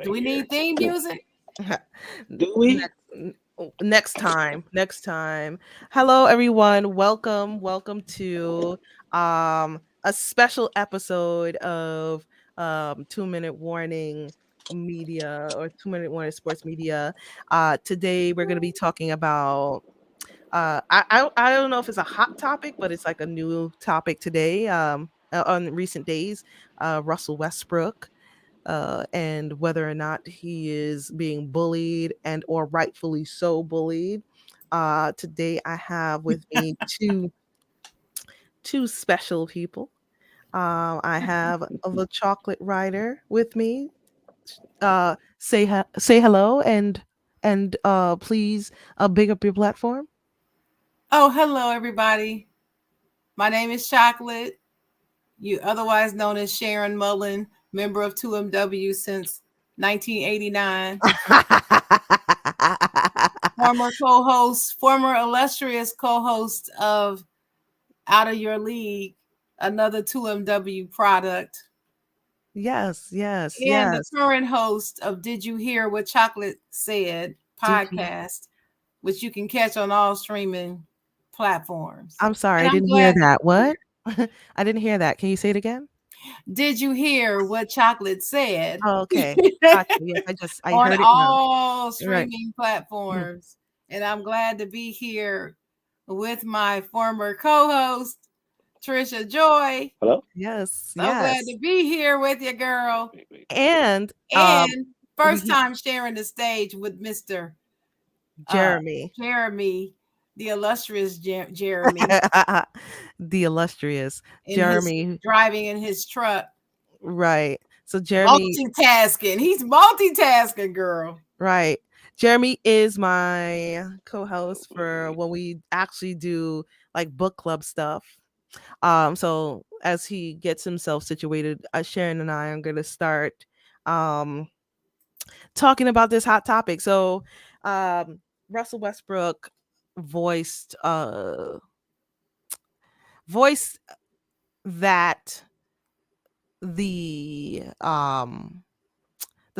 Do we need theme music? Do we? Next time. Hello everyone. Welcome to a special episode of 2 minute warning media or 2 minute warning sports media. Today we're going to be talking about I don't know if it's a hot topic, but it's like a new topic today on recent days. Russell Westbrook, and whether or not he is being bullied and or rightfully so bullied. Today I have with me two special people. I have the chocolate rider with me. Say hello and please big up your platform. Oh, hello, everybody. My name is Chocolate. You otherwise known as Sharon Mullen, member of 2MW since 1989. Former illustrious co-host of Out of Your League, another 2MW product. Yes. And the current host of Did You Hear What Chocolate Said podcast, which you can catch on all streaming platforms. I'm sorry, I didn't hear that. What? I didn't hear that. Can you say it again? Did you hear what Chocolate said? Oh, okay. Gotcha. Yes, I on heard it now. all streaming Right. platforms. And I'm glad to be here with my former co-host, Trisha Joy. Hello? Yes. So glad to be here with you, girl. And first time sharing the stage with Mr. Jeremy. Jeremy, the illustrious Jeremy. The illustrious Jeremy. Driving in his truck. Right. So Jeremy. Multitasking. He's multitasking, girl. Right. Jeremy is my co-host for when we actually do like book club stuff. So as he gets himself situated, Sharon and I are going to start talking about this hot topic. So Russell Westbrook voiced that the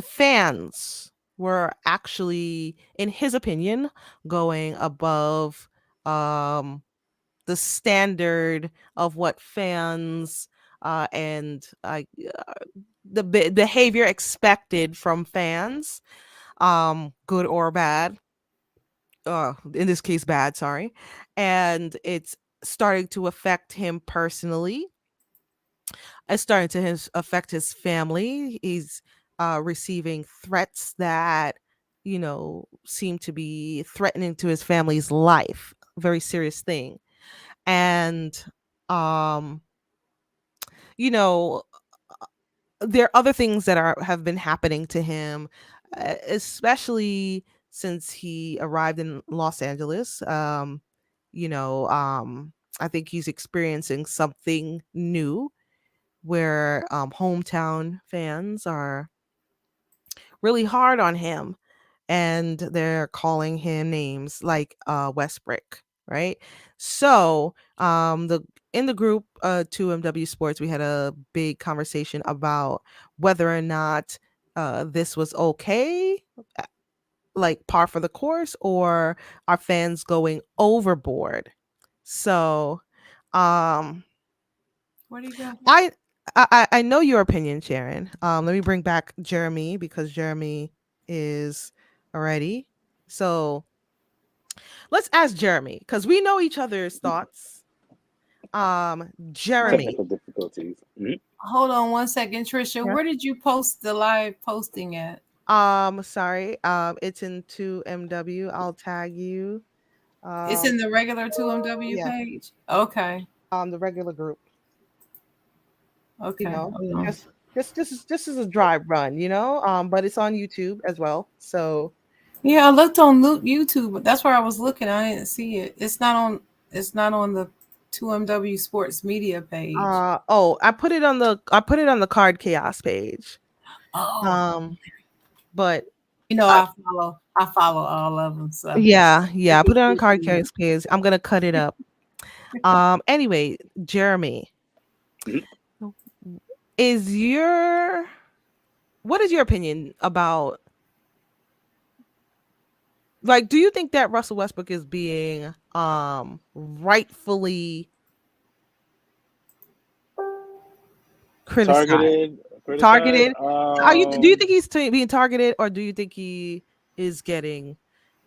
fans were actually, in his opinion, going above the standard of what fans and the behavior expected from fans, good or bad. In this case, bad. Sorry, and it's starting to affect him personally. It's starting to affect his family. He's receiving threats that seem to be threatening to his family's life. Very serious thing. And there are other things that have been happening to him, especially since he arrived in Los Angeles. I think he's experiencing something new where hometown fans are really hard on him, and they're calling him names like Westbrook, right? So the in the group 2MW Sports, we had a big conversation about whether or not this was okay, like par for the course, or are fans going overboard. So where do you go? I know your opinion, Sharon. Let me bring back Jeremy because Jeremy is already. So let's ask Jeremy because we know each other's thoughts. Jeremy. Technical difficulties. Mm-hmm. Hold on one second, Trisha. Yeah. Where did you post the live posting at? Sorry. It's in 2MW. I'll tag you. It's in the regular 2MW page. Okay. The regular group. Okay. Just is a drive run, but it's on YouTube as well. So yeah, I looked on YouTube, but that's where I was looking. I didn't see it. It's not on the 2MW Sports Media page. I put it on the Card Chaos page. Oh. But I follow all of them. So yeah, I put it on Card Chaos page. I'm gonna cut it up. Anyway, Jeremy. Is your what is your opinion about, like, do you think that Russell Westbrook is being rightfully criticized? Criticized. Do you think he's being targeted, or do you think he is getting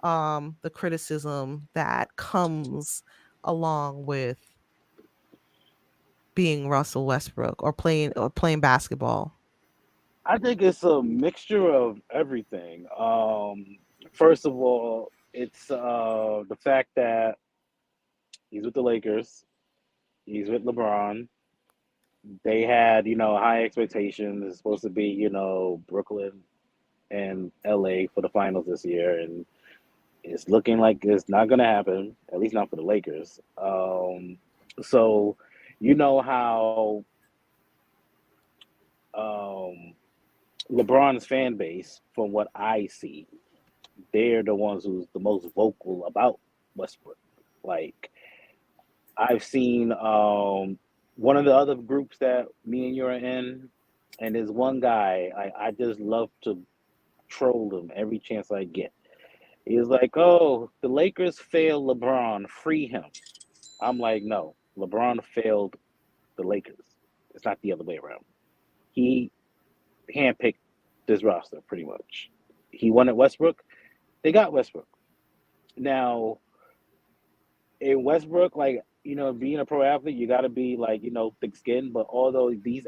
the criticism that comes along with being Russell Westbrook or playing basketball? I think it's a mixture of everything. First of all, it's the fact that he's with the Lakers, he's with LeBron. They had, high expectations. It's supposed to be, Brooklyn and LA for the finals this year, and it's looking like it's not going to happen, at least not for the Lakers. So, you know how um, LeBron's fan base, from what I see, they're the ones who's the most vocal about Westbrook. Like I've seen one of the other groups that me and you are in, and there's one guy I just love to troll him every chance I get. He's like, "Oh, the Lakers failed LeBron, free him." I'm like, "No, LeBron failed the Lakers. It's not the other way around. He handpicked this roster pretty much. He wanted Westbrook. They got Westbrook. Now, in Westbrook, like being a pro athlete, you got to be like thick skin. But although these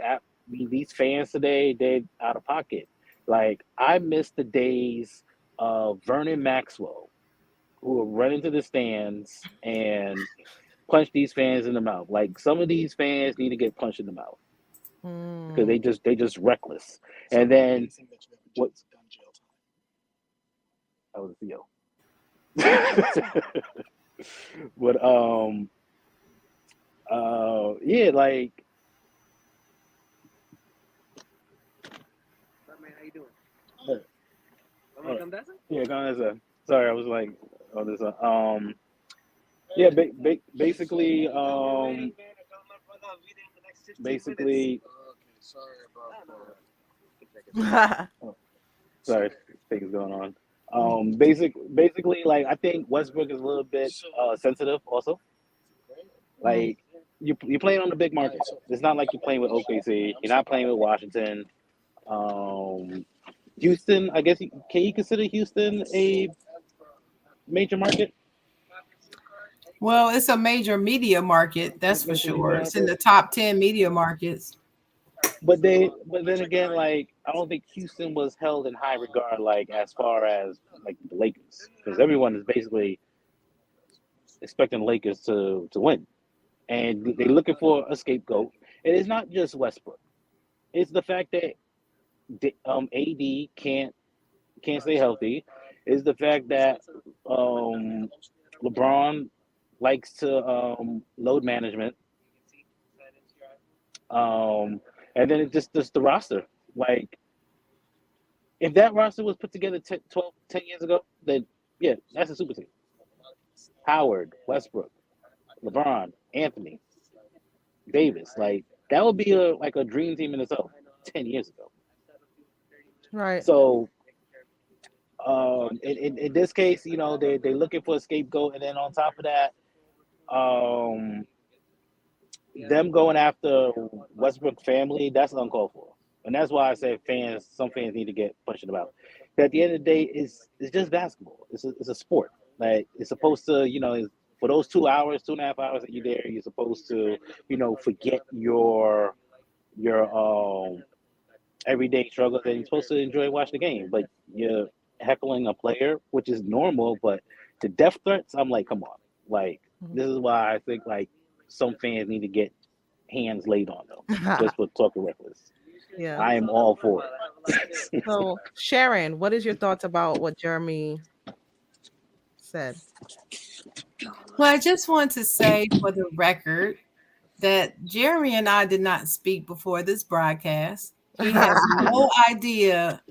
fans today, they're out of pocket. Like I miss the days of Vernon Maxwell, who would run into the stands and punch these fans in the mouth. Like some of these fans need to get punched in the mouth because they just reckless. And then what? I was Theo. But yeah, like Man, how you doing? uh, Come dancing? yeah, go ahead. Sorry, I was like on this. Yeah, basically, basically. Okay, sorry about Oh, sorry, things going on. Basically, like I think Westbrook is a little bit sensitive. Also, like you're playing on the big market. It's not like you're playing with OKC. You're not playing with Washington. Um, Houston, I guess, can you consider Houston a major market? Well, it's a major media market, that's for Major media sure. It's in market. the top 10 media markets. But then again, like I don't think Houston was held in high regard, like as far as like the Lakers, because everyone is basically expecting the Lakers to win, and they're looking for a scapegoat. It is not just Westbrook; it's the fact that AD can't stay healthy. It's the fact that um, LeBron likes to load management, um, and then it just the roster. Like if that roster was put together 10 years ago, then yeah, that's a super team. Howard, Westbrook, LeBron, Anthony, Davis, like that would be a dream team in itself 10 years ago. Right. So in this case, they're looking for a scapegoat, and then on top of that, um, them going after Westbrook family, that's uncalled for. And that's why I say some fans need to get punched in the mouth. At the end of the day, it's just basketball. It's a sport. Like it's supposed to, for those 2 hours, 2.5 hours that you're there, you're supposed to, forget your everyday struggles, and you're supposed to enjoy watch the game. But you're heckling a player, which is normal, but the death threats, I'm like, come on. Like this is why I think like some fans need to get hands laid on them just for talking reckless. Yeah. I am all for it. So, Sharon, what is your thoughts about what Jeremy said? Well, I just want to say for the record that Jeremy and I did not speak before this broadcast. He has no idea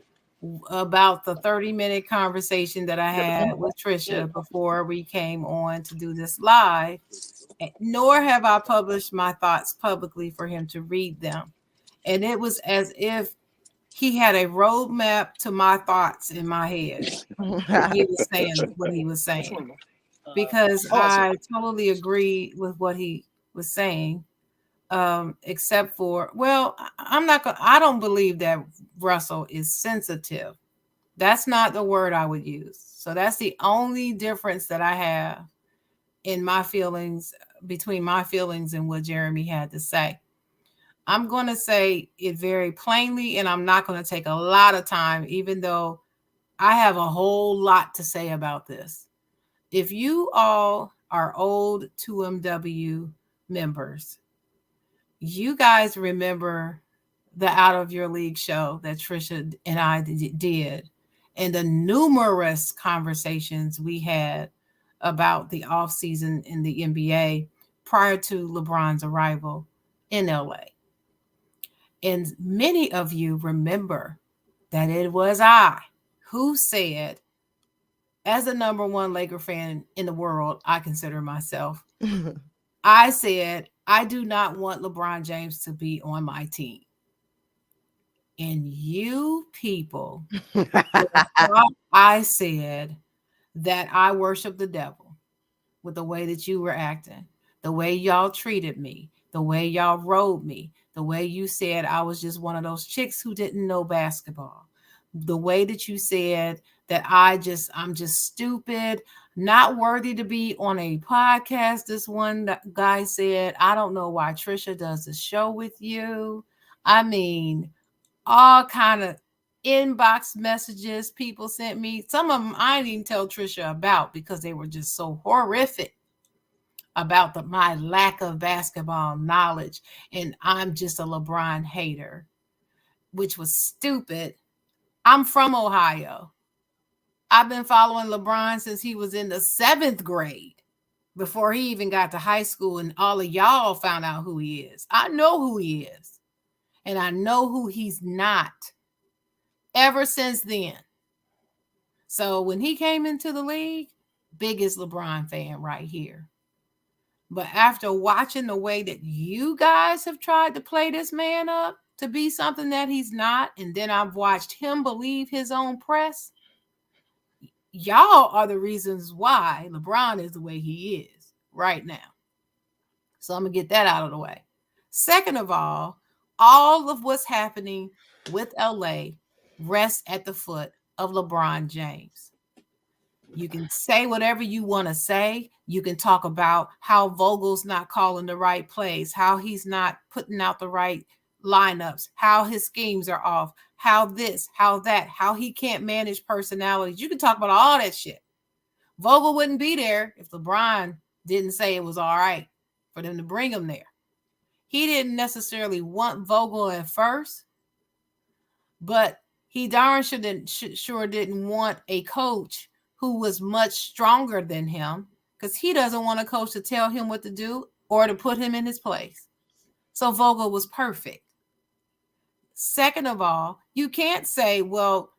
about the 30-minute conversation that I had with Trisha before we came on to do this live, nor have I published my thoughts publicly for him to read them. And it was as if he had a roadmap to my thoughts in my head when he was saying what he was saying, because Awesome. I totally agree with what he was saying. Except for, well, I'm not gonna, I don't believe that Russell is sensitive. That's not the word I would use. So that's the only difference that I have in my feelings, between my feelings and what Jeremy had to say. I'm going to say it very plainly, and I'm not going to take a lot of time, even though I have a whole lot to say about this. If you all are old 2MW members, you guys remember the Out of Your League show that Trisha and I did, and the numerous conversations we had about the offseason in the NBA prior to LeBron's arrival in LA. And many of you remember that it was I who said, as the number one Laker fan in the world, I consider myself, I said, I do not want LeBron James to be on my team. And you people thought I said that I worship the devil with the way that you were acting, the way y'all treated me, the way y'all rode me, the way you said I was just one of those chicks who didn't know basketball, the way that you said that I'm just stupid, not worthy to be on a podcast. This one guy said, I don't know why Trisha does a show with you. I mean, all kind of inbox messages people sent me. Some of them I didn't even tell Trisha about because they were just so horrific about my lack of basketball knowledge, and I'm just a LeBron hater, which was stupid. I'm from Ohio. I've been following LeBron since he was in the 7th grade, before he even got to high school, and all of y'all found out who he is. I know who he is, and I know who he's not ever since then. So when he came into the league, biggest LeBron fan right here. But after watching the way that you guys have tried to play this man up to be something that he's not, and then I've watched him believe his own press, y'all are the reasons why LeBron is the way he is right now. So I'm going to get that out of the way. Second of all of what's happening with LA rests at the foot of LeBron James. You can say whatever you want to say. You can talk about how Vogel's not calling the right plays, how he's not putting out the right lineups, how his schemes are off, how this, how that, how he can't manage personalities. You can talk about all that shit. Vogel wouldn't be there if LeBron didn't say it was all right for them to bring him there. He didn't necessarily want Vogel at first, but he darn sure didn't want a coach who was much stronger than him, because he doesn't want a coach to tell him what to do or to put him in his place. So Vogel was perfect. Second of all, you can't say, well,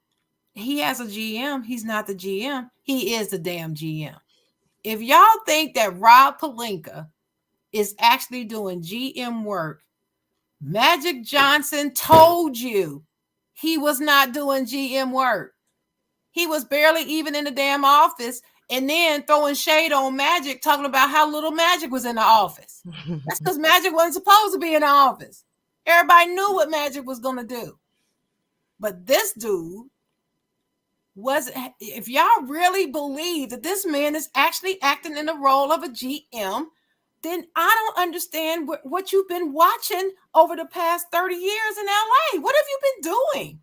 he has a GM. He's not the GM. He is the damn GM. If y'all think that Rob Pelinka is actually doing GM work, Magic Johnson told you he was not doing GM work. He was barely even in the damn office, and then throwing shade on Magic, talking about how little Magic was in the office. That's because Magic wasn't supposed to be in the office. Everybody knew what Magic was going to do. But this dude was, if y'all really believe that this man is actually acting in the role of a GM, then I don't understand what you've been watching over the past 30 years in LA. What have you been doing?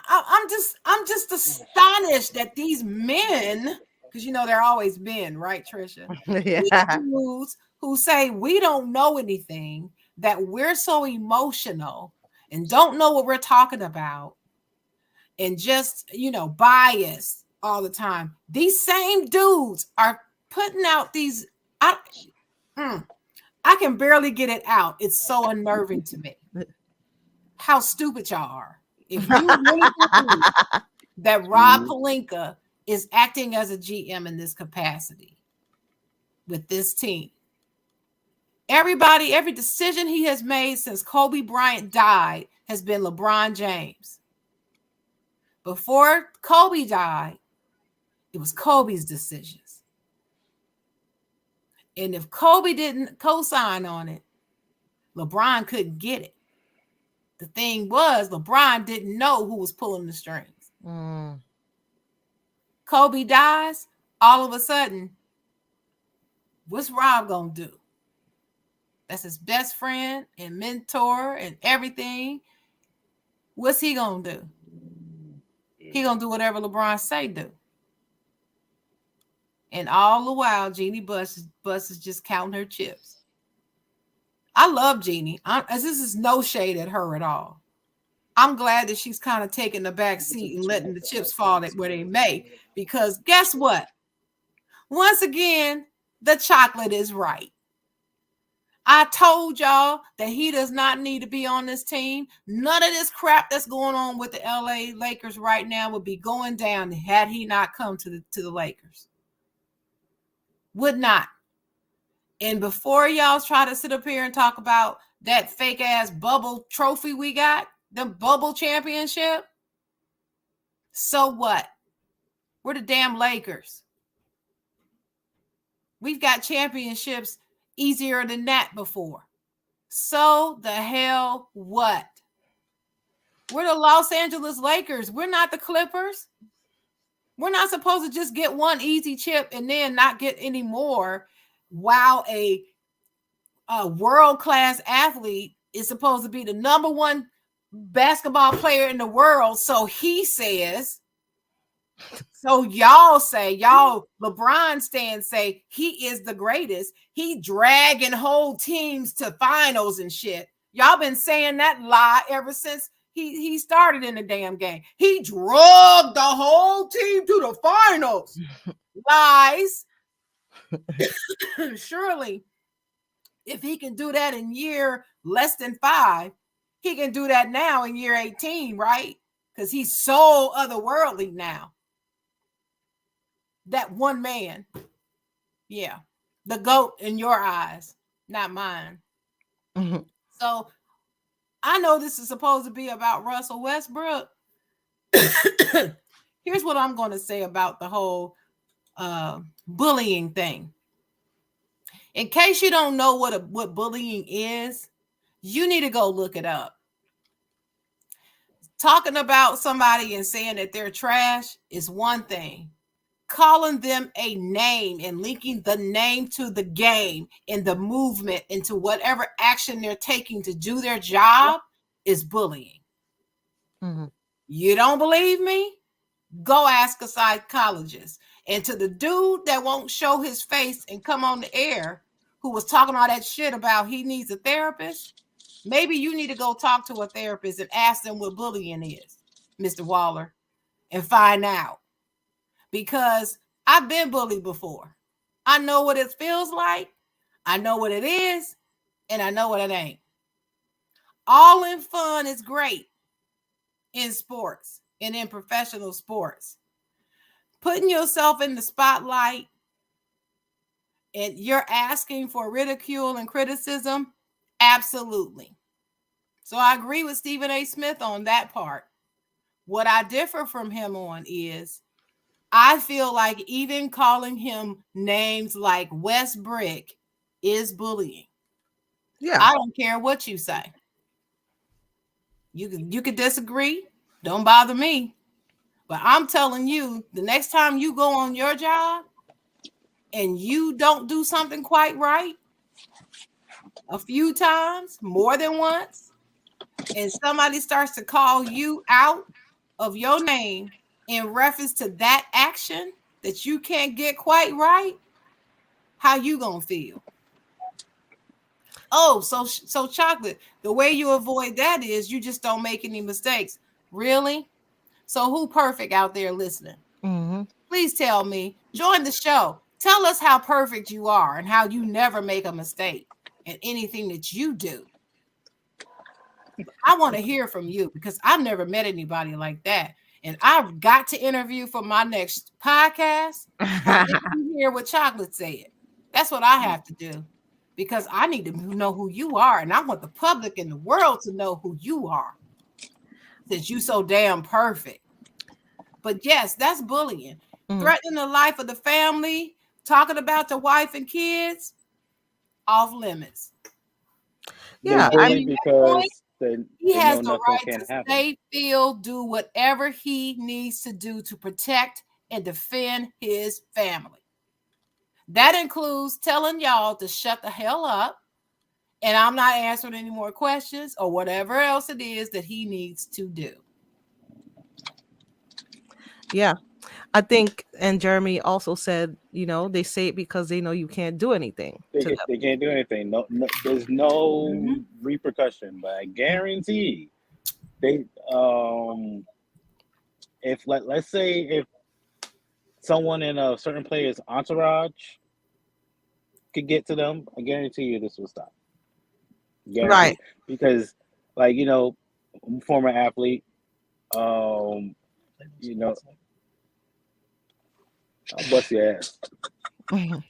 I'm just astonished that these men, because they're always men, right, Trisha? Yeah. These dudes who say we don't know anything, that we're so emotional and don't know what we're talking about, and just biased all the time. These same dudes are putting out these. I can barely get it out. It's so unnerving to me how stupid y'all are. If you really believe that Rob Pelinka is acting as a GM in this capacity with this team, every decision he has made since Kobe Bryant died has been LeBron James. Before Kobe died, it was Kobe's decisions. And if Kobe didn't co-sign on it, LeBron couldn't get it. The thing was, LeBron didn't know who was pulling the strings. Kobe dies, all of a sudden, what's Rob gonna do? That's his best friend and mentor and everything. What's he gonna do? He gonna do whatever LeBron say do. And all the while, Jeannie Buss is just counting her chips. I love Jeannie. This is no shade at her at all. I'm glad that she's kind of taking the back seat and letting the chips fall where they may. Because guess what? Once again, the chocolate is right. I told y'all that he does not need to be on this team. None of this crap that's going on with the LA Lakers right now would be going down had he not come to the Lakers. Would not. And before y'all try to sit up here and talk about that fake ass bubble trophy we got, the bubble championship, so what? We're the damn Lakers. We've got championships easier than that before. So the hell what? We're the Los Angeles Lakers. We're not the Clippers. We're not supposed to just get one easy chip and then not get any more while a world-class athlete is supposed to be the number one basketball player in the world. So he says. So y'all LeBron stands say he is the greatest. He dragging whole teams to finals and shit. Y'all been saying that lie ever since he started in the damn game. He drugged the whole team to the finals. Lies. Surely, if he can do that in year less than 5, he can do that now in year 18, right? Because he's so otherworldly now. That one man. Yeah. The GOAT in your eyes, not mine. Mm-hmm. So I know this is supposed to be about Russell Westbrook. Here's what I'm going to say about the whole bullying thing. In case you don't know what bullying is, you need to go look it up. Talking about somebody and saying that they're trash is one thing. Calling them a name and linking the name to the game and the movement into whatever action they're taking to do their job is bullying. Mm-hmm. You don't believe me? Go ask a psychologist. And to the dude that won't show his face and come on the air, who was talking all that shit about he needs a therapist, maybe you need to go talk to a therapist and ask them what bullying is, Mr. Waller, and find out. Because I've been bullied before. I know what it feels like. I know what it is. And I know what it ain't. All in fun is great in sports and in professional sports. Putting yourself in the spotlight and you're asking for ridicule and criticism, absolutely. So I agree with Stephen A. Smith on that part. What I differ from him on is I feel like even calling him names like Westbrook is bullying. Yeah. I don't care what you say. You can disagree. Don't bother me. But I'm telling you, the next time you go on your job and you don't do something quite right a few times, more than once, and somebody starts to call you out of your name in reference to that action that you can't get quite right, how you gonna feel? Oh, so Chocolate, the way you avoid that is you just don't make any mistakes. Really? So who perfect out there listening? Mm-hmm. Please tell me. Join the show. Tell us how perfect you are and how you never make a mistake in anything that you do. I want to hear from you because I've never met anybody like that. And I've got to interview for my next podcast. You hear what Chocolate said. That's what I have to do because I need to know who you are. And I want the public and the world to know who you are. since you so damn perfect. But yes, that's bullying. Mhm. Threatening the life of the family, talking about the wife and kids, off limits. They Yeah, At I bully mean, that point, because he they has know the nothing right can to happen. stay, feel, do whatever he needs to do to protect and defend his family. That includes telling y'all to shut the hell up, and I'm not answering any more questions or whatever else it is that he needs to do. yeah. I think, and Jeremy also said, they say it because they know you can't do anything to them. They can't do anything. No, there's no Mhm. repercussion. But I guarantee they if let's say if someone in a certain player's entourage could get to them, I guarantee you this will stop. Right. Guarantee. Because like, former athlete, um, you know, I'll bust your ass. Mhm.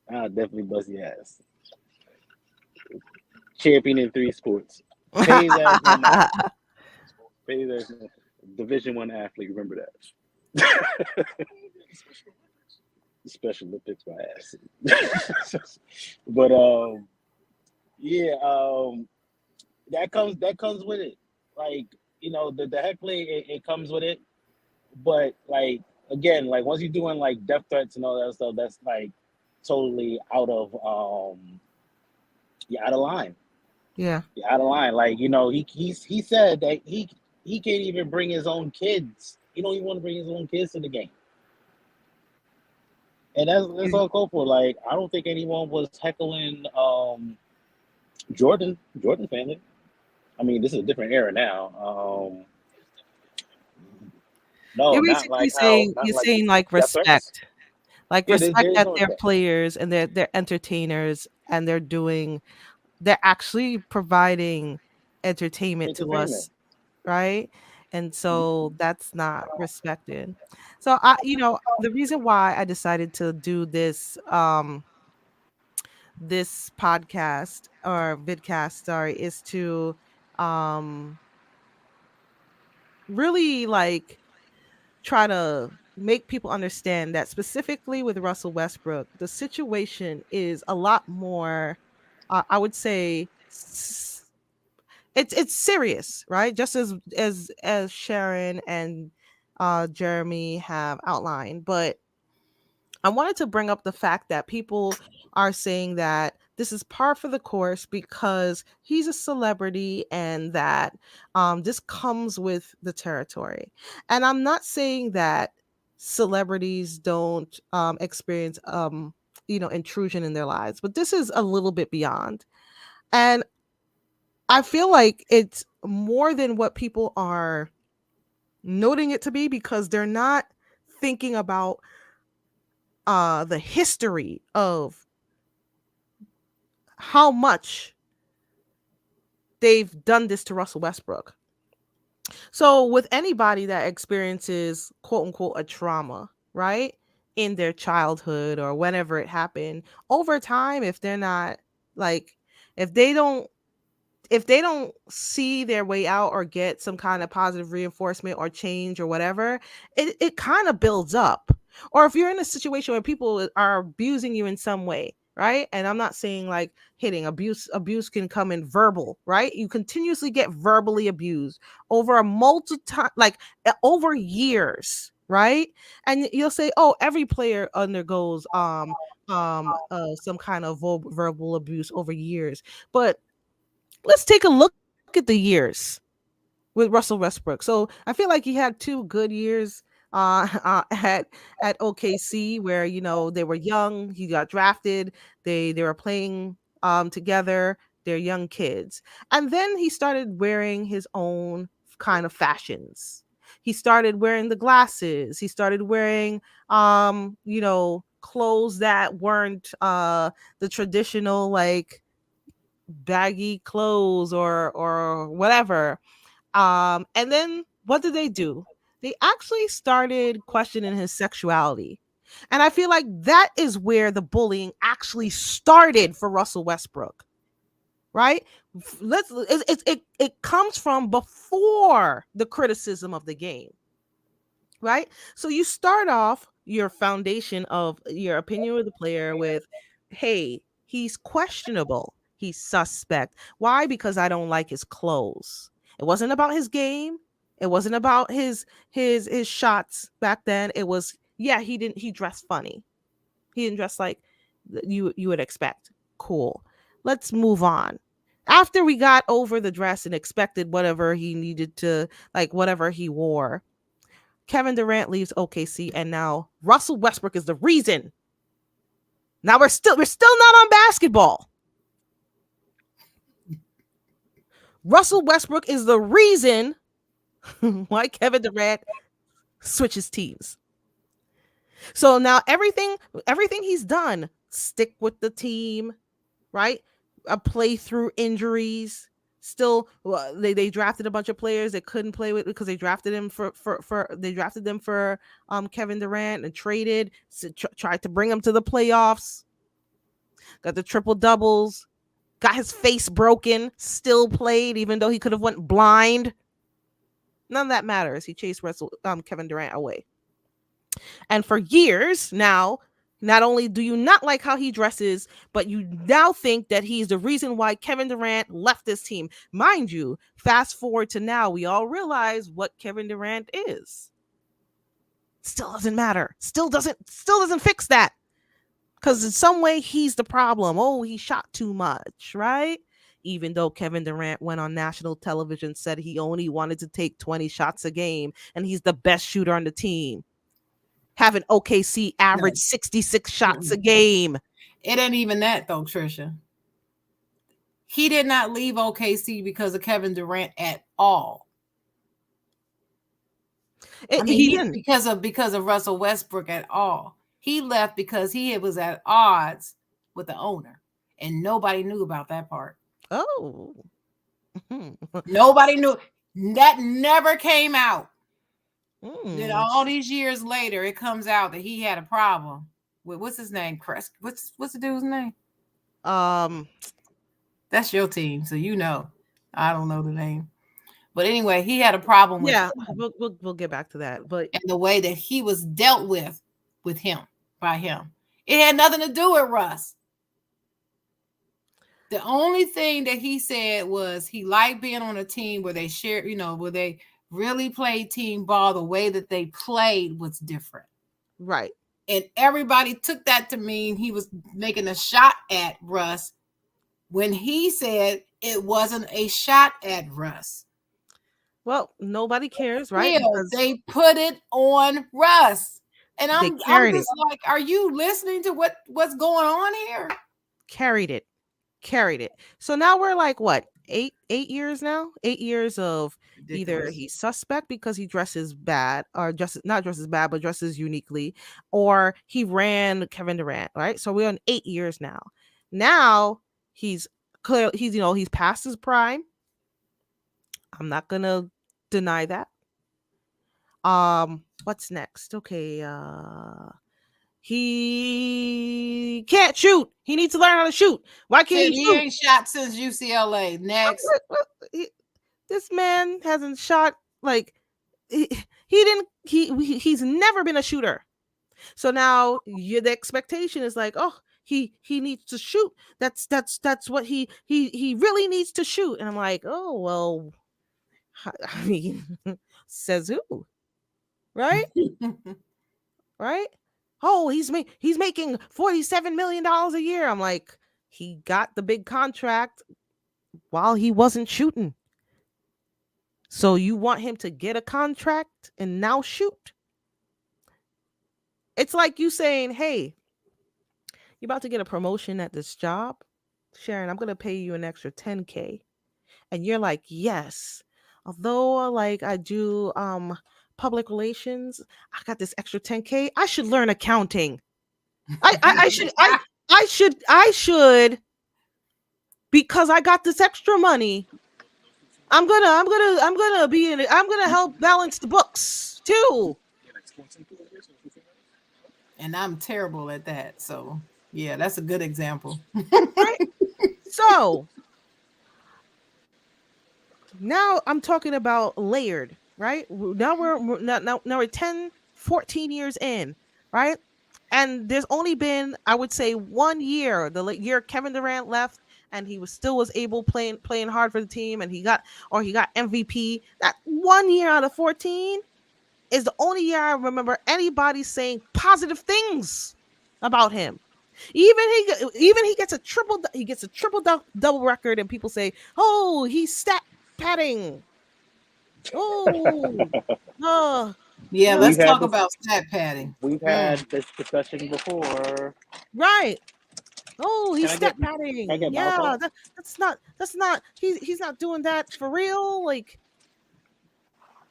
I'll definitely bust your ass. Champion in three sports. Pays as no mind. Pays as no Division 1 athlete, remember that. Special Olympics my ass. But yeah, that comes with it. Like, the heck play, it comes with it. But like, again, like once you're doing like death threats and all that stuff, that's like totally out of you're out of line. Yeah. You're out of line. Like, he said that he can't even bring his own kids. He don't even want to bring his own kids to the game. And that's all cool for. Like, I don't think anyone was heckling Jordan family. I mean, this is a different era now. No, You're not basically like how, saying not you're like saying like death threats. respect. Like Yeah, respect there is that no they're respect. players and they're entertainers and they're actually providing entertainment to Entertainment. us, right? And so that's not respected. So the reason why I decided to do this podcast or vidcast, sorry, is to um really like try to make people understand that specifically with Russell Westbrook, the situation is a lot more I would say it's serious, right? Just as Sharon and Jeremy have outlined, but I wanted to bring up the fact that people are saying that this is par for the course because he's a celebrity and that this comes with the territory. And I'm not saying that celebrities don't experience intrusion in their lives, but this is a little bit beyond. And I feel like it's more than what people are noting it to be because they're not thinking about the history of how much they've done this to Russell Westbrook. So with anybody that experiences quote unquote a trauma, right? In their childhood or whenever it happened, over time if they're not like if they don't if they don't see their way out or get some kind of positive reinforcement or change or whatever, it kind of builds up. Or if you're in a situation where people are abusing you in some way, right? And I'm not saying like hitting abuse can come in verbal, right? You continuously get verbally abused over a multi time like over years, right? And you'll say, "Oh, every player undergoes some kind of verbal abuse over years." But let's take a look at the years with Russell Westbrook. So I feel like he had 2 good years at OKC where they were young. He got drafted. They were playing together. They're young kids, and then he started wearing his own kind of fashions. He started wearing the glasses. He started wearing clothes that weren't the traditional like baggy clothes or whatever. And then what did they do? They actually started questioning his sexuality. And I feel like that is where the bullying actually started for Russell Westbrook. right? It comes from before the criticism of the game, right? So you start off your foundation of your opinion of the player with, hey, he's questionable, he's suspect. Why? Because I don't like his clothes. It wasn't about his game. It wasn't about his shots back then. It was, yeah, he dressed funny. He didn't dress like you would expect. Cool. Let's move on. After we got over the dress and expected whatever he needed to, like whatever he wore, Kevin Durant leaves OKC, and now Russell Westbrook is the reason. Now we're still not on basketball. Russell Westbrook is the reason why Kevin Durant switches teams. So now everything he's done, stick with the team, right? A play through injuries. Still, they drafted a bunch of players that couldn't play with because they drafted him for they drafted them for Kevin Durant and traded, tried to bring him to the playoffs. Got the triple doubles, got his face broken, still played even though he could have went blind. None of that matters. He chased Kevin Durant away. And for years now, not only do you not like how he dresses, but you now think that he's the reason why Kevin Durant left this team. Mind you, fast forward to now, we all realize what Kevin Durant is. Still doesn't matter. Still doesn't fix that. Because in some way, he's the problem. Oh, he shot too much, right? Even though Kevin Durant went on national television, said he only wanted to take 20 shots a game, and he's the best shooter on the team. Having OKC average 66 shots a game. It ain't even that though, Trisha. He did not leave OKC because of Kevin Durant at all. He didn't because of Russell Westbrook at all. He left because he was at odds with the owner, and nobody knew about that part. Oh, nobody knew. That never came out. Then all these years later, it comes out that he had a problem with what's his name, Crest. What's the dude's name? That's your team, so you know. I don't know the name, but anyway, he had a problem with. Yeah, we'll get back to that. But and the way that he was dealt with him by him, it had nothing to do with Russ. The only thing that he said was he liked being on a team where they shared, where they really played team ball. The way that they played was different. Right. And everybody took that to mean he was making a shot at Russ when he said it wasn't a shot at Russ. Well, nobody cares, right? Because they put it on Russ. And I'm just like, are you listening to what's going on here? Carried it. So now we're like, what? 8 years now? 8 years of either he's suspect because he dresses bad, or not dresses bad, but dresses uniquely, or he ran Kevin Durant, right? So we're on 8 years now. Now he's past his prime. I'm not gonna deny that. What's next? Okay, he can't shoot. He needs to learn how to shoot. Why can't he shoot? He ain't shot since UCLA. Next. This man hasn't shot, like, he's never been a shooter. So now the expectation is like, oh, he needs to shoot. That's what he really needs to shoot. And I'm like, oh, well, I mean, says who? Right? Right? Oh, he's making $47 million a year. I'm like, he got the big contract while he wasn't shooting. So you want him to get a contract and now shoot? It's like you saying, hey, you're about to get a promotion at this job. Sharon, I'm going to pay you an extra $10K. And you're like, yes. Although like I do public relations, I got this extra $10K. I should learn accounting. I should, because I got this extra money. I'm gonna help balance the books too. And I'm terrible at that. So yeah, that's a good example. Right? So Now I'm talking about layered, right? Now now we're 10, 14 years in, right? And there's only been, I would say, 1 year, year Kevin Durant left, and he was able playing hard for the team, and he got MVP. That 1 year out of 14 is the only year I remember anybody saying positive things about him. Even he gets a double record, and people say, "Oh, he's stat padding." Oh, uh, Yeah, uh, let's We've had talk this. about stat padding. We've had this discussion before. right. Oh, Can he's I get? stat Can I padding. get mouse Yeah, off? that's not he's not doing that for real. Like,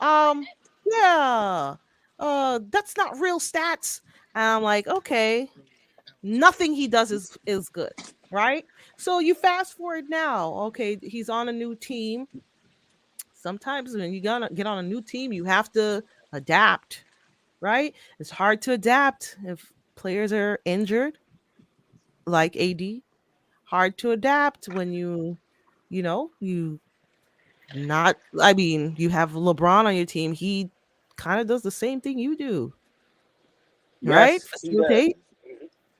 um, yeah, that's not real stats. And I'm like, okay, nothing he does is good, right? So you fast forward now. Okay, he's on a new team. Sometimes when you gotta get on a new team, you have to adapt, right? It's hard to adapt if players are injured, like AD. Hard to adapt when you not. I mean, you have LeBron on your team. He kind of does the same thing you do, right? Yes, he does. Facilitate,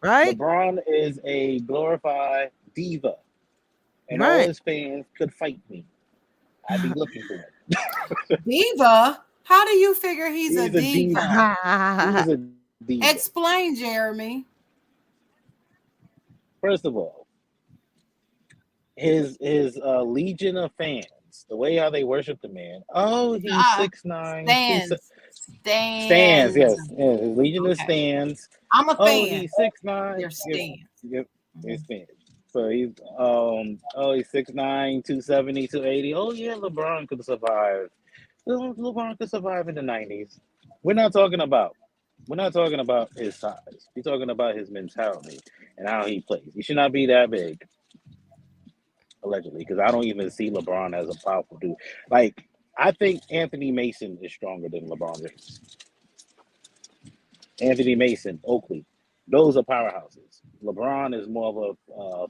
right? LeBron is a glorified diva, and all Right. his fans could fight me. I'd be looking for him. Diva? How do you figure he's a He's a diva. diva? He's a diva. Explain, Jeremy. First of all, his legion of fans, the way how they worship the man. Oh, he's Uh, 6'9", stands. stands. Stands. Yes, yes, his legion of Okay. stands. I'm a Oh, fan. he's 6'9". They're Yep, stands. yep, Mhm. it's stands. So he's 6'9", 270, 280. Oh yeah, LeBron could survive. LeBron could survive in the 90s. We're not talking about we're not talking about his size. We're talking about his mentality and how he plays. He should not be that big, allegedly, because I don't even see LeBron as a powerful dude. Like, I think Anthony Mason is stronger than LeBron James. Anthony Mason, Oakley, those are powerhouses. LeBron is more of a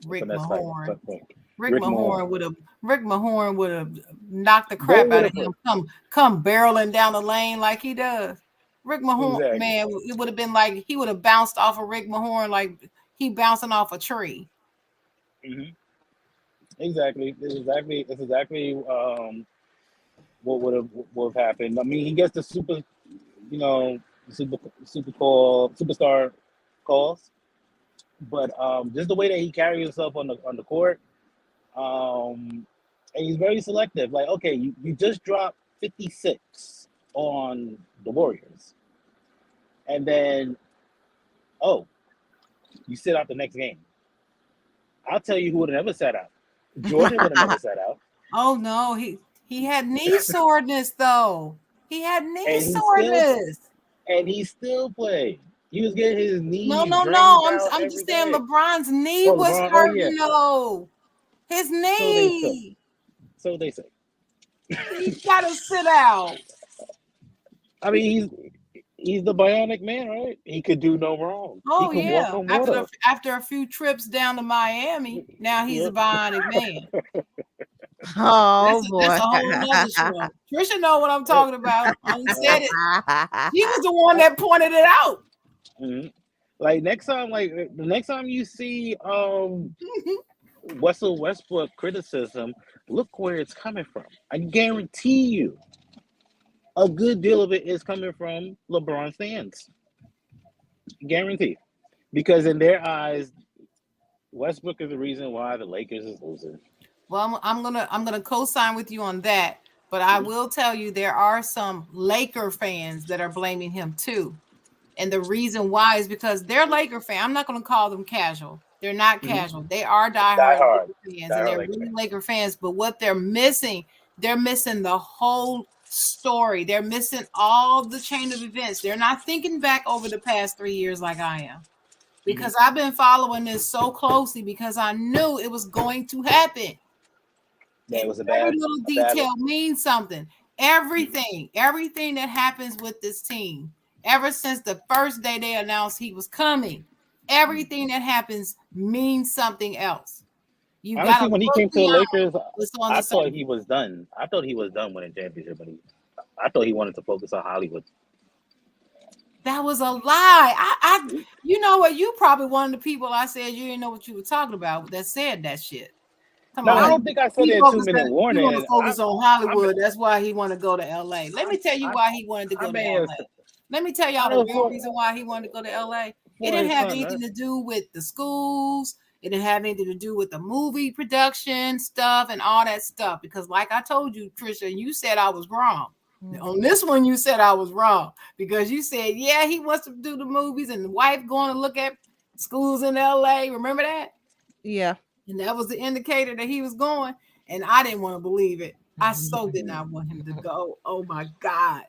Rick finesse type. Mahorn. Like Rick Rick Mahorn. Mahorn would have Rick Mahorn would have knocked the Go crap with out a of him. brick. Come barreling down the lane like he does. Rick Mahorn, Exactly. man, it would have been like he would have bounced off of Rick Mahorn like he bouncing off a tree. Hmm. Exactly. It's exactly what would have happened. I mean, he gets the you know, super superstar calls, but just the way that he carries himself on the court. And he's very selective. Like, okay, you just dropped 56 on the Warriors, and then oh, you sit out the next game. I'll tell you who would have never sat out. Jordan would have never sat out, Oh no, he had knee soreness though. He had knee and soreness. he still played. He was getting his No, knees no, no. drained out I'm every just saying day. LeBron's knee Oh, was LeBron. Oh yeah. hurting though. His So they say. knee. So they say. He gotta sit out. I mean, he's the bionic man, right? He could do no wrong. He Oh could walk yeah. on water. After a few trips down to Miami, now he's a Yep. bionic man. Oh That's boy. a whole nother show. Trisha know what I'm talking about. I done said it. She was the one that pointed it out. Mhm. Like the next time you see Russell Westbrook criticism, look where it's coming from. I guarantee you, a good deal of it is coming from LeBron fans. Guarantee, because in their eyes, Westbrook is the reason why the Lakers is losing. Well, I'm gonna co-sign with you on that, but I will tell you there are some Laker fans that are blaming him too. And the reason why is because they're Laker fans. I'm not going to call them casual. They're not Mm-hmm. casual. They are Die diehard hard, Laker fans, die and hard they're Laker really fans. Laker fans. But what they're missing the whole story. They're missing all the chain of events. They're not thinking back over the past 3 years like I am. Because I've been following this so closely because I knew it was going to happen. That was Every little a bad detail look. means something. Everything that happens with this team, ever since the first day they announced he was coming, everything that happens means something else. You gotta Honestly, when he look came to the beyond Lakers, what's on I the thought surface. he was done. I thought he was done winning championship. But I thought he wanted to focus on Hollywood. That was a lie. You know what? You probably one of the people I said you didn't know what you were talking about that said that shit. Come No, I on, don't think I said it 2 minute he want to warning. focus on I, Hollywood. That's why he want to go to LA. Let I, me tell you I, why he wanted to I go to may have. LA. Let me tell I y'all the know real reason why he wanted to go to LA. It for didn't his have son, anything right? to do with the schools. It didn't have anything to do with the movie production stuff and all that stuff. Because, like I told you, Trisha, you said I was wrong. On this one, you said I was wrong because you said, yeah, he wants to do the movies and the wife going to look at schools in LA. Remember that? Yeah. And that was the indicator that he was going. And I didn't want to believe it. I so did not want him to go. Oh my God.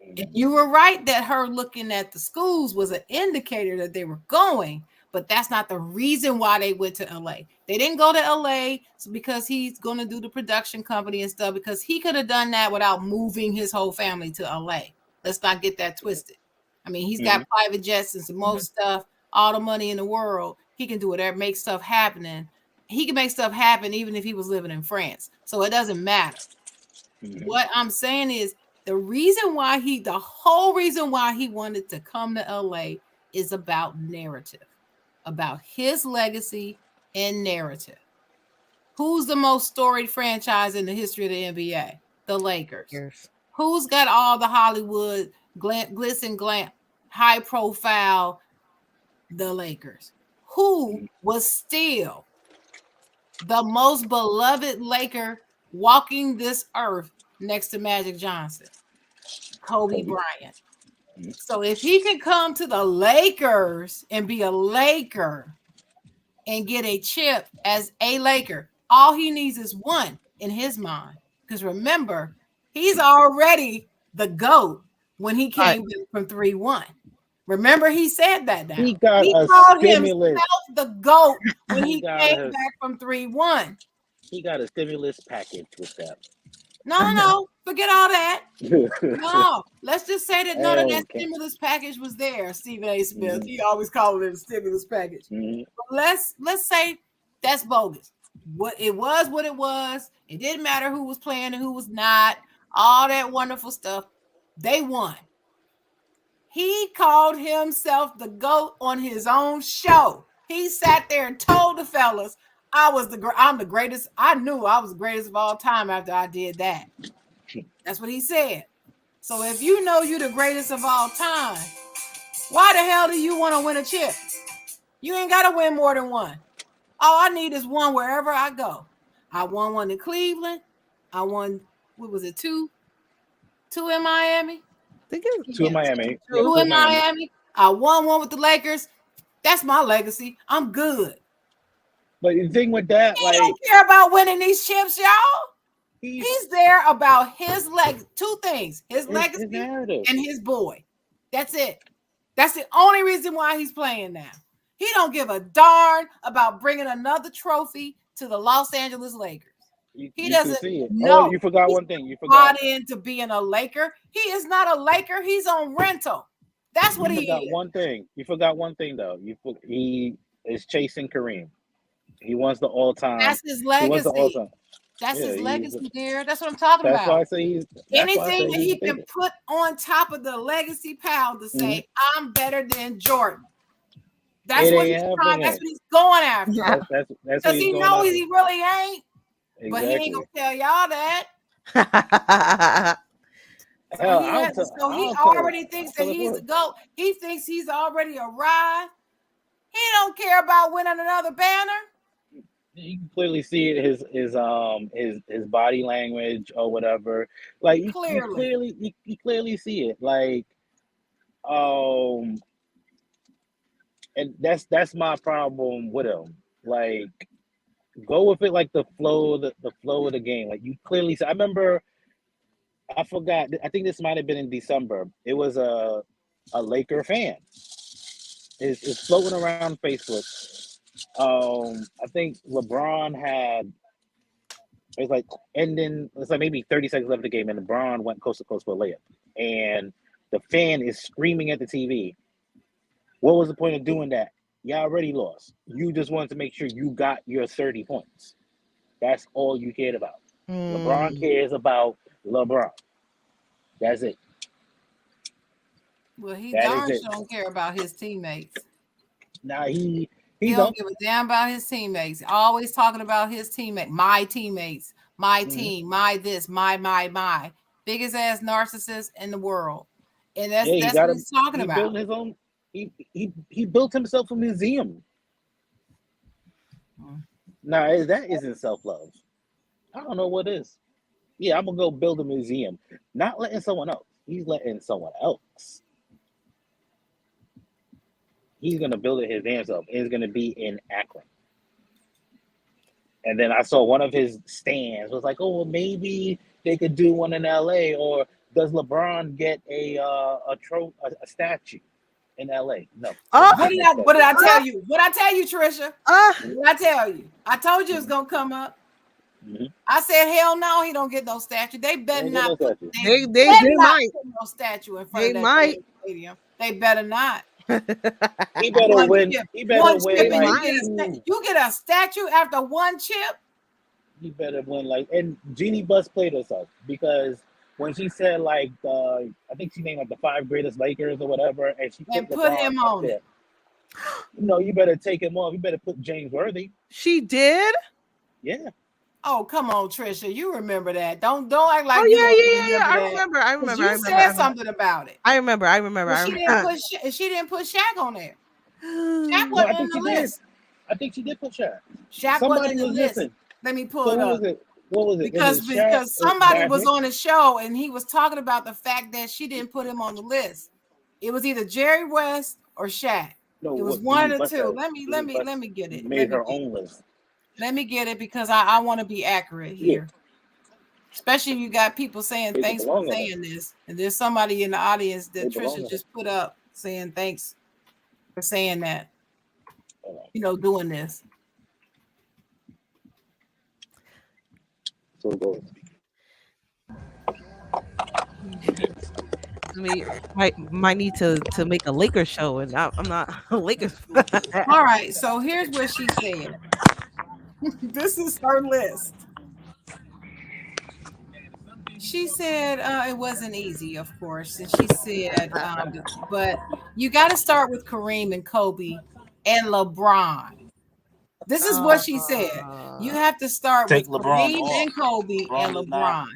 And you were right that her looking at the schools was an indicator that they were going, but that's not the reason why they went to LA. They didn't go to LA because he's going to do the production company and stuff, because he could have done that without moving his whole family to LA. Let's not get that twisted. I mean, he's got private jets and some more stuff, all the money in the world. He can do whatever, make stuff happening. He can make stuff happen even if he was living in France. So it doesn't matter. What I'm saying is the whole reason why he wanted to come to LA is about narrative, about his legacy and narrative. Who's the most storied franchise in the history of the NBA? The Lakers. Yes. Who's got all the Hollywood glitz and glam, high profile? The Lakers. Who was still the most beloved Laker walking this earth next to Magic Johnson? Kobe Bryant. So if he can come to the Lakers and be a Laker and get a chip as a Laker, all he needs is one in his mind. Because remember, he's already the GOAT when he came from 3-1. Remember, he said that now. He got He a called stimulus. himself the GOAT when he got came a- back from 3-1. He got a stimulus package with that. No, forget all that. No, No, let's just say that none of that okay. stimulus package was there. Stephen A. Smith, he always called it a stimulus package. But let's say that's bogus. What it was. It didn't matter who was playing and who was not. All that wonderful stuff. They won. He called himself the GOAT on his own show. He sat there and told the fellas, I'm the greatest. I knew I was the greatest of all time after I did that. That's what he said. So if you know you're the greatest of all time, why the hell do you want to win a chip? You ain't got to win more than one. All I need is one wherever I go. I won one in Cleveland. I won, what was it, two in Miami? I think it's Two in Miami. Two in Miami. I won one with the Lakers. That's my legacy. I'm good. But the thing with that, He don't care about winning these chips, y'all. he's He's there about his two things: his legacy narrative. and his boy. That's it. That's the only reason why he's playing now. He don't give a darn about bringing another trophy to the Los Angeles Lakers. He doesn't know. Oh, you forgot one thing. You bought forgot into being a Laker. He is not a Laker. He's on rental. That's what he forgot is. one thing. You forgot one thing though. He is chasing Kareem. He wants the all-time. That's his He wants the legacy. all-time. That's his legacy, dear. That's what I'm talking That's about. why I say he's. Anything that he can put on top of the legacy pile to say, I'm better than Jordan. That's what he's trying. That's what he's going after. That's Because he knows he really ain't. Exactly. But he ain't gonna tell y'all that. So he already thinks that he's the GOAT. He thinks he's already arrived. He don't care about winning another banner. You can clearly see it, his body language or whatever. Like you clearly see it. Like and that's my problem with him. Like go with it like the flow of the game. Like you clearly see. I remember I forgot. I think this might have been in December. It was a Laker fan. It's floating around Facebook. I think LeBron had. It's like ending. It's like maybe 30 seconds left of the game, and LeBron went coast to coast for a layup, and the fan is screaming at the TV. What was the point of doing that? Y'all already lost. You just wanted to make sure you got your 30 points. That's all you cared about. LeBron cares about LeBron. That's it. Well, he That darn is sure it. don't care about his teammates. Now he He don't don't. give a damn about his teammates. Always talking about his teammate, my teammates, my team, my this, my. Biggest ass narcissist in the world. And Yeah, he that's got what him. he's talking He about. built his own. He built himself a museum. Now that isn't self love. I don't know what is. Yeah, I'm gonna go build a museum. Not letting someone else. He's letting someone else. He's gonna build it his damn self. It's gonna be in Akron. And then I saw one of his stands was like, oh, well, maybe they could do one in LA, or does LeBron get a statue in LA? No. What did I tell you? What I tell you, Trisha? What I tell you? I told you it's gonna come up. Mm-hmm. I said, hell no, he don't get no statue. They better not put they might put no statue in front of that stadium. They better not. He better win. He better win. Like, you get a statue after one chip. He better win. Like, and Jeannie Buss played herself because when she said like I think she named like the 5 greatest Lakers or whatever, and she put him on it. No, you better take him off. You better put James Worthy. She did. Yeah. Oh, come on, Trisha. You remember that. Don't act like yeah. I remember. You said something about it. I remember. Well, she didn't put Shaq on there. Shaq wasn't on the list. I think she did put Shaq. Shaq wasn't on the list. Missing. Let me pull it up. What was it? Because somebody was on the show and he was talking about the fact that she didn't put him on the list. It was either Jerry West or Shaq. No, it was one of the two. Let me get it. Made her own list. Let me get it because I want to be accurate here. Yeah. Especially you got people saying thanks for saying this. And there's somebody in the audience that Trisha just put up saying thanks for saying that. Doing this. So go. Might need to make a Lakers show, and I'm not a Lakers. All right, so here's what she said. This is her list. She said it wasn't easy, of course, and she said, but you got to start with Kareem and Kobe and LeBron. This is what she said. You have to start with Kareem and Kobe and LeBron.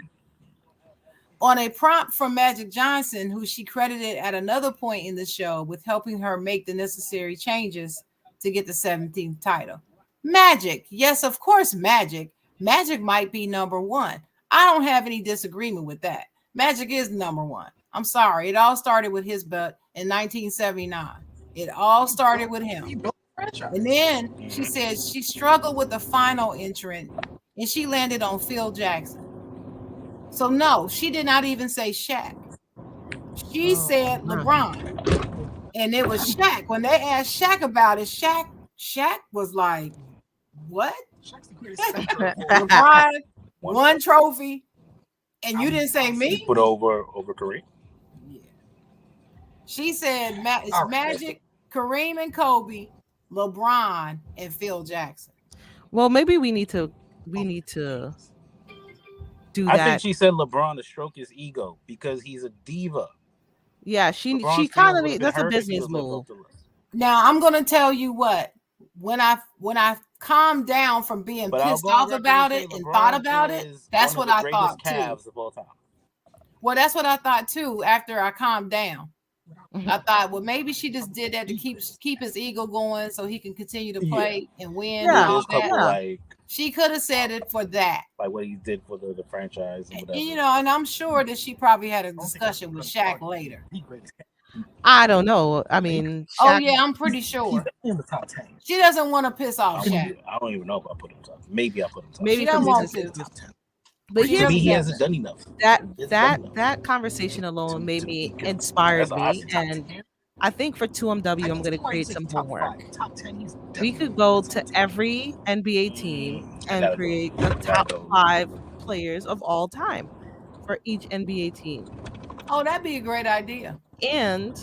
On a prompt from Magic Johnson, who she credited at another point in the show with helping her make the necessary changes to get the 17th title. Magic. Yes, of course, Magic. Magic might be number one. I don't have any disagreement with that. Magic is number one. I'm sorry. It all started with his butt in 1979. It all started with him. And then she said she struggled with the final entrant and she landed on Phil Jackson. So no, she did not even say Shaq. She said LeBron. And it was Shaq. When they asked Shaq about it, Shaq was like, what? LeBron, one trophy, and you didn't say me? Put over Kareem? Yeah. She said it's Magic, Kareem and Kobe, LeBron, and Phil Jackson. Well, maybe we need to do that. I think she said LeBron to stroke his ego because he's a diva. Yeah, she kind of that's a business move. Now I'm gonna tell you what. When I calmed down from being pissed off about it and thought about it, that's what I thought too. Well, that's what I thought too. After I calmed down, I thought, well, maybe she just did that to keep his ego going so he can continue to play and win. Yeah, and all that. She could have said it for that, like what he did for the franchise and whatever. And I'm sure that she probably had a discussion with Shaq later. I don't know. I mean, Shaq, I'm pretty sure. He's in the top 10. She doesn't want to piss off Shaq. I don't even know if I put him top. Maybe I put him top. Maybe she don't want to. But he hasn't done enough. That conversation alone inspired me, and I think for 2MW, I'm going to create some homework. We could go to every NBA team and create the top 5 players of all time for each NBA team. Oh, that'd be a great idea. And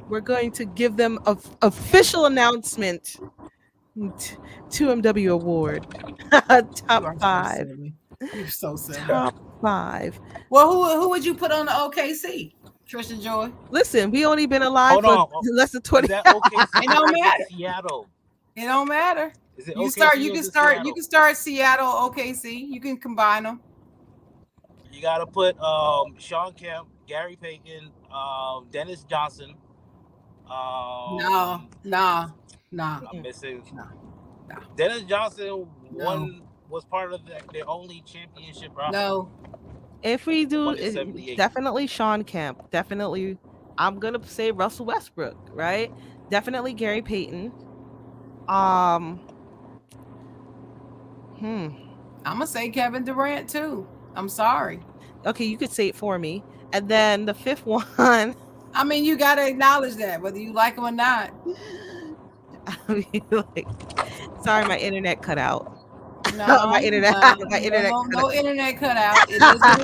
we're going to give them a official announcement. 2MW award. You Top are so 5. silly. You're so silly. Top 5. Well, who would you put on the OKC? Trisha Joy. Listen, we only been alive Hold for on. less than Is 20. that OKC? It don't or is it matter. Seattle. It don't matter. Is it You OKC start. or You is can it start. Seattle? You can start Seattle, OKC. You can combine them. You gotta put Sean Kemp, Gary Payton, Dennis Johnson. No. I'm missing. No. Dennis Johnson was part of their only championship roster. No. If we do, Won in 78. definitely Sean Kemp. Definitely, I'm gonna say Russell Westbrook, right? Definitely Gary Payton. I'm gonna say Kevin Durant too. I'm sorry. Okay, you could say it for me. And then the 5th one. I mean, you gotta acknowledge that, whether you like him or not. I mean, like, sorry, my internet cut out. No, my internet. no internet cut out. It is what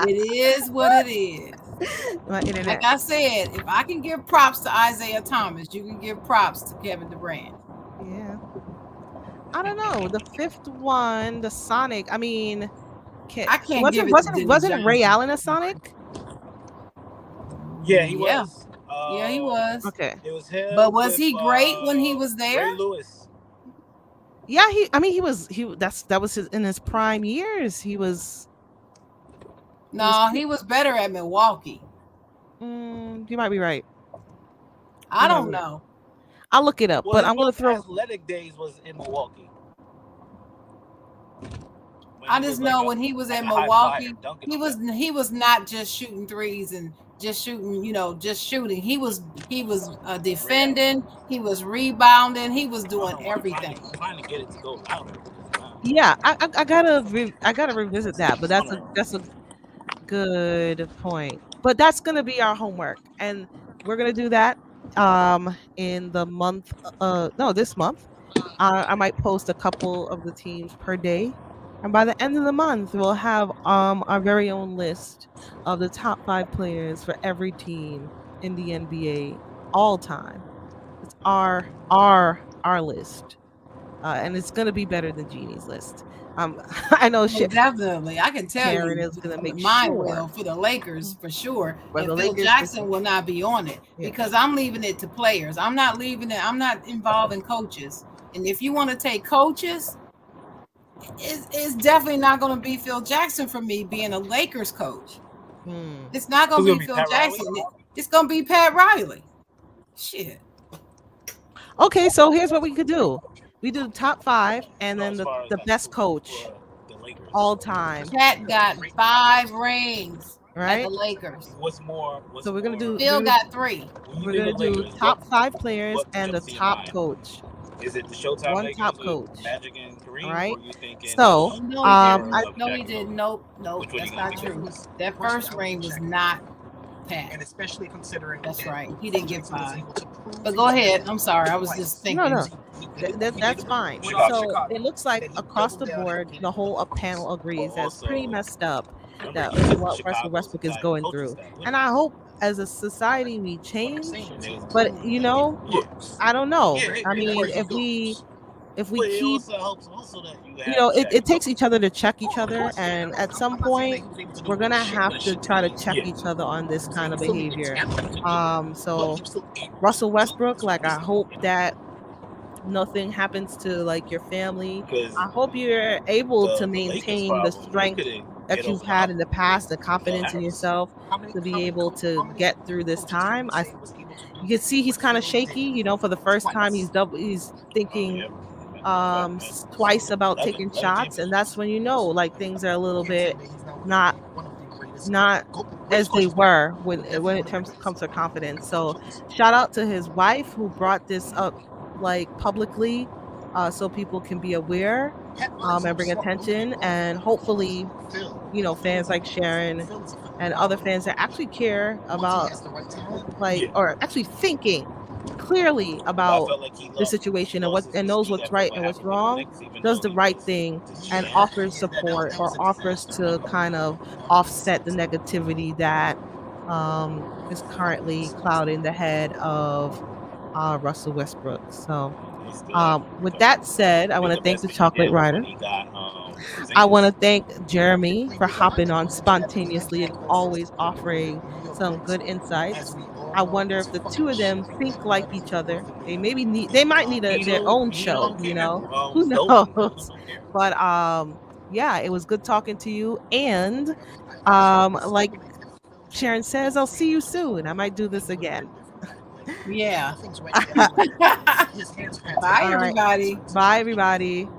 it is. It is what it is. My internet. Like I said, if I can give props to Isaiah Thomas, you can give props to Kevin Durant. Yeah. I don't know. The 5th one, the Sonic. I mean, I can't give it to Dennis wasn't Ray Johnson. Allen a Sonic? Yeah, he Yeah. was. Yeah, he was. Okay. It was him. But was with, he great when he was there? Ray Lewis. Yeah, that was in his prime years. He was. No, he was better at Milwaukee. You might be right. I don't know. I'll look it up, Well, but his I'm gonna most throw. athletic days was in Milwaukee. I just know when he was at Milwaukee, he was not just shooting threes and just shooting, just shooting. He was defending, he was rebounding, he was doing everything. Trying to get it to go out. Yeah, I gotta revisit that, but that's a good point. But that's gonna be our homework, and we're gonna do that in the month. This month. I might post a couple of the teams per day. And by the end of the month, we'll have our very own list of the top 5 players for every team in the NBA all time. It's our list, and it's gonna be better than Jeannie's list. I know shit. Definitely, I can tell Sharon you. is gonna make mine sure. will for the Lakers for sure. Well, And the Phil Lakers Jackson will not be on it Yeah. because I'm leaving it to players. I'm not leaving it. I'm not involving coaches. And if you want to take coaches, it's definitely not going to be Phil Jackson for me being a Lakers coach. It's not going to be Phil Jackson. It's going to be Pat Riley. Shit. Okay, so here's what we could do. We do the top 5 and then the best coach all time. Pat got 5 rings right? at the Lakers. What's more? So we're gonna do. Phil got 3. We're gonna do top 5 players and the top coach. Is it the Showtime One Lakers top with coach. Magic and Kareem? Right. Or you thinking, So, No, he didn't. Nope. That's not true. That first ring was not Pat. And especially considering that's right. He didn't get 5. But go ahead. I'm sorry. I was just thinking. No. That's fine. So it looks like across the board, the whole panel agrees that's pretty messed up that what Russell Westbrook is going through. And I hope as a society we change. But I don't know. I mean, if we keep, it takes each other to check each other, and at some point we're gonna have to try to check each other on this kind of behavior. So Russell Westbrook, like, I hope that nothing happens to like your family. I hope you're able to maintain the strength that you've had in the past, the confidence in yourself to be able to get through this time. You can see he's kind of shaky, for the first time he's thinking twice about taking shots, and that's when like things are a little bit not as they were when it comes to confidence. So shout out to his wife who brought this up like publicly, so people can be aware and bring attention, and hopefully fans like Sharon and other fans that actually care about or actually thinking clearly about the situation and knows what's right and what's wrong, does the right thing and offers support or offers to kind of offset the negativity that is currently clouding the head of Russell Westbrook. So It's good. with that said, I I want think to the thank best the thing he chocolate did was rider. when he got I want to Porzingis. thank Jeremy for hopping on spontaneously and always offering some good insights. I wonder if the two of them think like each other. They might need their own He knew, I show, don't you care. know. Who It's dope. I knows? don't care. But yeah, it was good talking to you. And like Sharon says, I'll see you soon. I might do this again. Yeah. All Bye, right. everybody. Bye everybody.